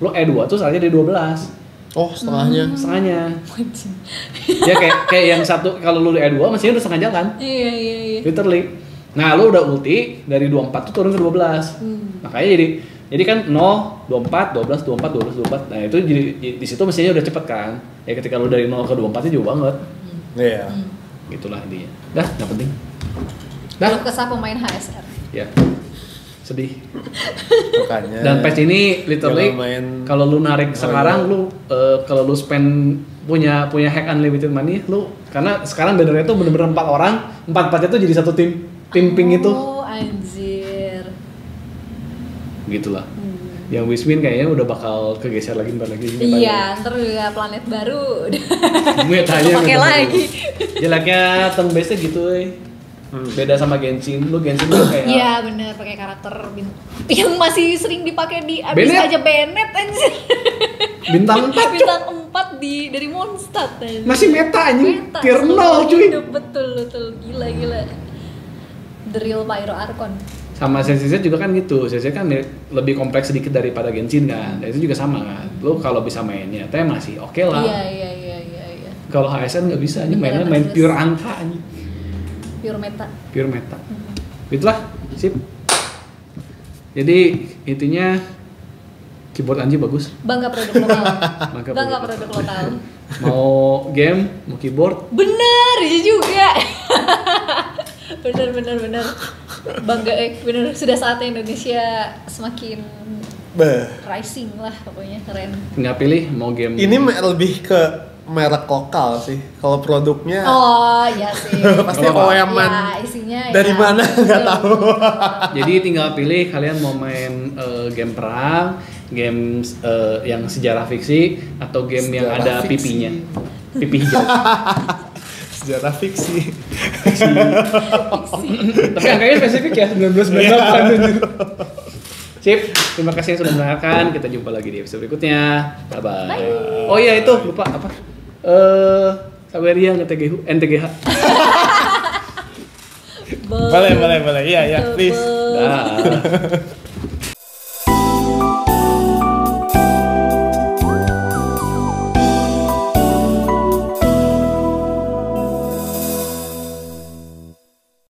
Lo E2 tuh salahnya di 12. Oh, setengahnya. Setengahnya. Ya kayak yang satu kalau lu E2 mestinya udah setengah jalan. Iya. Literally. Nah, lu udah ulti dari 24 tuh turun ke 12. Makanya jadi kan 0, 24, 12, 24, 12, 24. Nah, itu jadi di situ mestinya udah cepet kan. Ya ketika lu dari 0 ke 24 itu jauh banget. Iya. Gitulah intinya. Dah, enggak penting. Kalau kesah pemain HSR. Ya. Sedih. Makanya. Dan patch ini literally kalau lu narik sekarang lu kalau lu spend punya hack unlimited money lu karena sekarang bannernya tuh bener-bener 4 orang, 4-4-nya tuh jadi satu tim ping itu. Oh, anjir. Gitulah. Yang Wismin kayaknya udah bakal kegeser lagi ntar lagi. Iya, ntar juga planet baru. Metanya pakai lagi. Jeleknya turn base-nya gitu, beda sama Genshin. Lu Genshin tuh kayak Iya, bener pakai karakter yang masih sering dipakai di abis Bennett. aja Bennett anjir. bintang 4 cuy. Bintang 4 dari Mondstadt anjir. Masih meta anjing. Meta, Tier 0 seluruh cuy. hidup, betul gila. The real Pyro Archon. Sama Sensei juga kan gitu. Sensei kan lebih kompleks sedikit daripada Genshin kan. Dan itu juga sama kan. Lu kalau bisa mainnya teh masih oke lah. Iya. Kalau HSN nggak bisa aja mainnya main Beneran, pure angka aja. Pure meta. Itulah, sip. Jadi intinya keyboard Anji bagus. Bangga produk lokal. Bangga produk lokal. Mau game, mau keyboard. Bener, iya juga. bener. Bangga, bener. Sudah saatnya Indonesia semakin rising lah pokoknya, keren. Tinggal pilih mau game. Ini lebih ke merek lokal sih. Kalau produknya Oh iya sih. pasti Apa? OEM-an. Ya, isinya Dari ya, mana nggak tahu. Jadi tinggal pilih kalian mau main game perang, game yang sejarah fiksi atau game yang Sejarah ada fiksi. pipinya. Pipi hijau. Sejarah fiksi. Tapi angkanya spesifik ya 1998. Sip, terima kasih yang sudah mendengarkan. Kita jumpa lagi di episode berikutnya. Bye. Oh iya itu lupa apa? Saweria NTGH. Boleh. Iya, please. Dah.